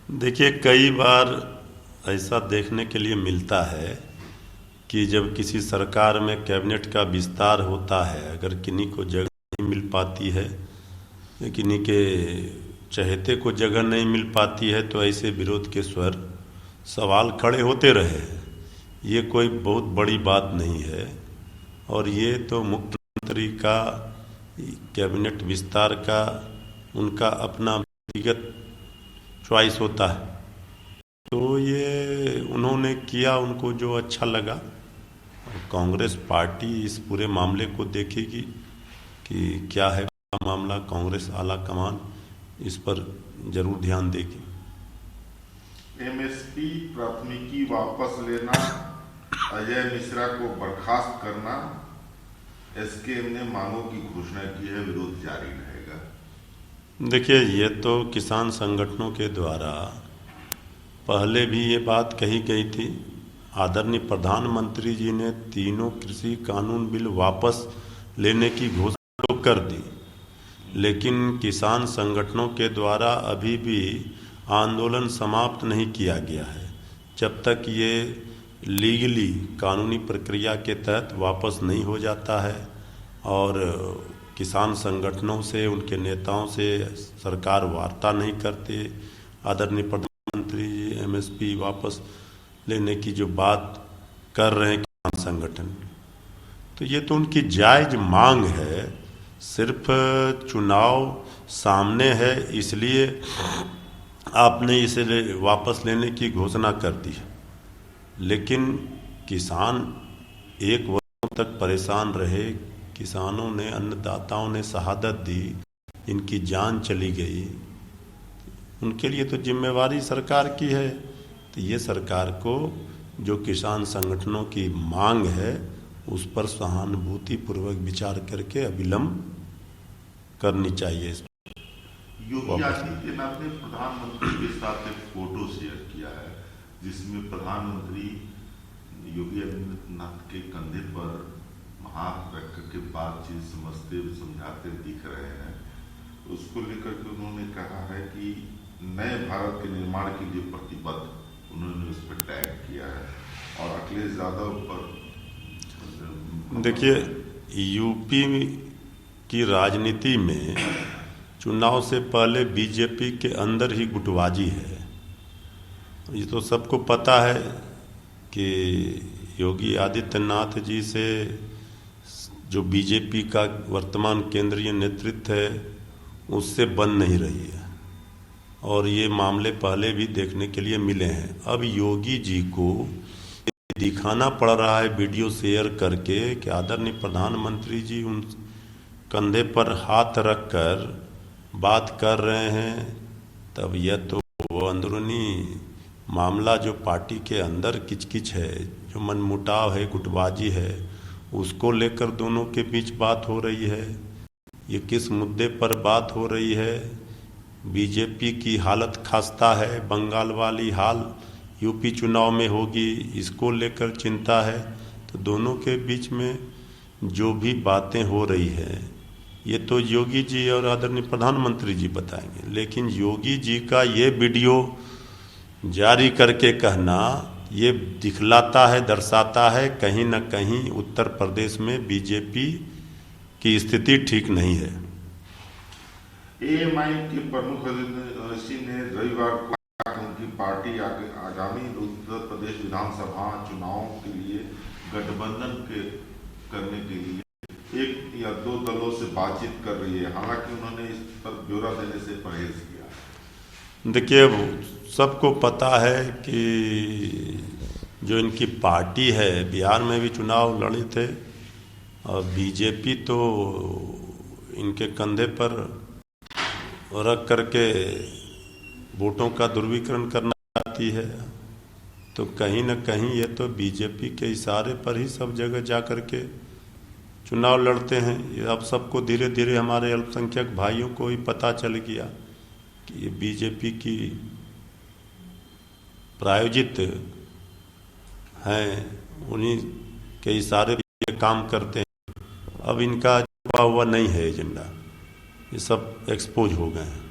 देखिए, कई बार ऐसा देखने के लिए मिलता है कि जब किसी सरकार में कैबिनेट का विस्तार होता है, अगर किन्हीं को जगह नहीं मिल पाती है या किन्हीं के चहेते को जगह नहीं मिल पाती है, तो ऐसे विरोध के स्वर सवाल खड़े होते रहे हैं। ये कोई बहुत बड़ी बात नहीं है। और ये तो मुख्यमंत्री का कैबिनेट विस्तार का उनका अपना व्यक्तिगत चॉइस होता है। तो ये उन्होंने किया, उनको जो अच्छा लगा। और कांग्रेस पार्टी इस पूरे मामले को देखेगी कि क्या है मामला। कांग्रेस आला कमान इस पर जरूर ध्यान देगी। एमएसपी प्राथमिकी वापस लेना, अजय मिश्रा को बर्खास्त करना, एसकेएम ने मांगों की घोषणा की है, विरोध जारी रहेगा। देखिए, ये तो किसान संगठनों के द्वारा पहले भी ये बात कही गई थी। आदरणीय प्रधानमंत्री जी ने तीनों कृषि कानून बिल वापस लेने की घोषणा तो कर दी, लेकिन किसान संगठनों के द्वारा अभी भी आंदोलन समाप्त नहीं किया गया है। जब तक ये लीगली कानूनी प्रक्रिया के तहत वापस नहीं हो जाता है और किसान संगठनों से, उनके नेताओं से सरकार वार्ता नहीं करते, आदरणीय प्रधानमंत्री जी एमएसपी वापस लेने की जो बात कर रहे हैं किसान संगठन, तो ये तो उनकी जायज मांग है। सिर्फ चुनाव सामने है इसलिए आपने इसे वापस लेने की घोषणा कर दी है। लेकिन किसान एक वर्षों तक परेशान रहे, किसानों ने, अन्नदाताओं ने शहादत दी, इनकी जान चली गई, उनके लिए तो जिम्मेवारी सरकार की है। तो ये सरकार को जो किसान संगठनों की मांग है उस पर सहानुभूति पूर्वक विचार करके अविलंब करनी चाहिए। योगी आदित्यनाथ ने प्रधानमंत्री के साथ एक फोटो शेयर किया है जिसमें प्रधानमंत्री योगी आदित्यनाथ के कंधे पर हाथ रख करके बातचीत समझते समझाते दिख रहे हैं। उसको लेकर के उन्होंने कहा है कि नए भारत के निर्माण के लिए प्रतिबद्ध, उन्होंने उस पर टैग किया है। और अखिलेश यादव पर देखिए, यूपी की राजनीति में चुनाव से पहले बीजेपी के अंदर ही गुटबाजी है। ये तो सबको पता है कि योगी आदित्यनाथ जी से जो बीजेपी का वर्तमान केंद्रीय नेतृत्व है उससे बन नहीं रही है, और ये मामले पहले भी देखने के लिए मिले हैं। अब योगी जी को दिखाना पड़ रहा है वीडियो शेयर करके कि आदरणीय प्रधानमंत्री जी उन कंधे पर हाथ रखकर बात कर रहे हैं। तब यह तो वो अंदरूनी मामला जो पार्टी के अंदर किचकिच है, जो मनमुटाव है, गुटबाजी है, उसको लेकर दोनों के बीच बात हो रही है। ये किस मुद्दे पर बात हो रही है? बीजेपी की हालत खस्ता है, बंगाल वाली हाल यूपी चुनाव में होगी, इसको लेकर चिंता है। तो दोनों के बीच में जो भी बातें हो रही है ये तो योगी जी और आदरणीय प्रधानमंत्री जी बताएंगे। लेकिन योगी जी का ये वीडियो जारी करके कहना ये दिखलाता है, दर्शाता है कहीं न कहीं उत्तर प्रदेश में बीजेपी की स्थिति ठीक नहीं है। एएमआई के प्रमुख सिंह ने रविवार को उनकी पार्टी आगामी उत्तर प्रदेश विधानसभा चुनाव के लिए गठबंधन करने के लिए एक या दो दलों से बातचीत कर रही है। हालांकि उन्होंने इस पर ब्यौरा देने से परहेज किया। देखिए, सबको पता है कि जो इनकी पार्टी है, बिहार में भी चुनाव लड़े थे और बीजेपी तो इनके कंधे पर रख करके वोटों का ध्रुवीकरण करना चाहती है। तो कहीं न कहीं ये तो बीजेपी के इशारे पर ही सब जगह जा कर के चुनाव लड़ते हैं। ये अब सबको धीरे धीरे हमारे अल्पसंख्यक भाइयों को ही पता चल गया कि ये बीजेपी की प्रायोजित हैं, उन्हीं के इशारे पर ये काम करते हैं। अब इनका छुपा हुआ नहीं है एजेंडा, ये सब एक्सपोज हो गए हैं।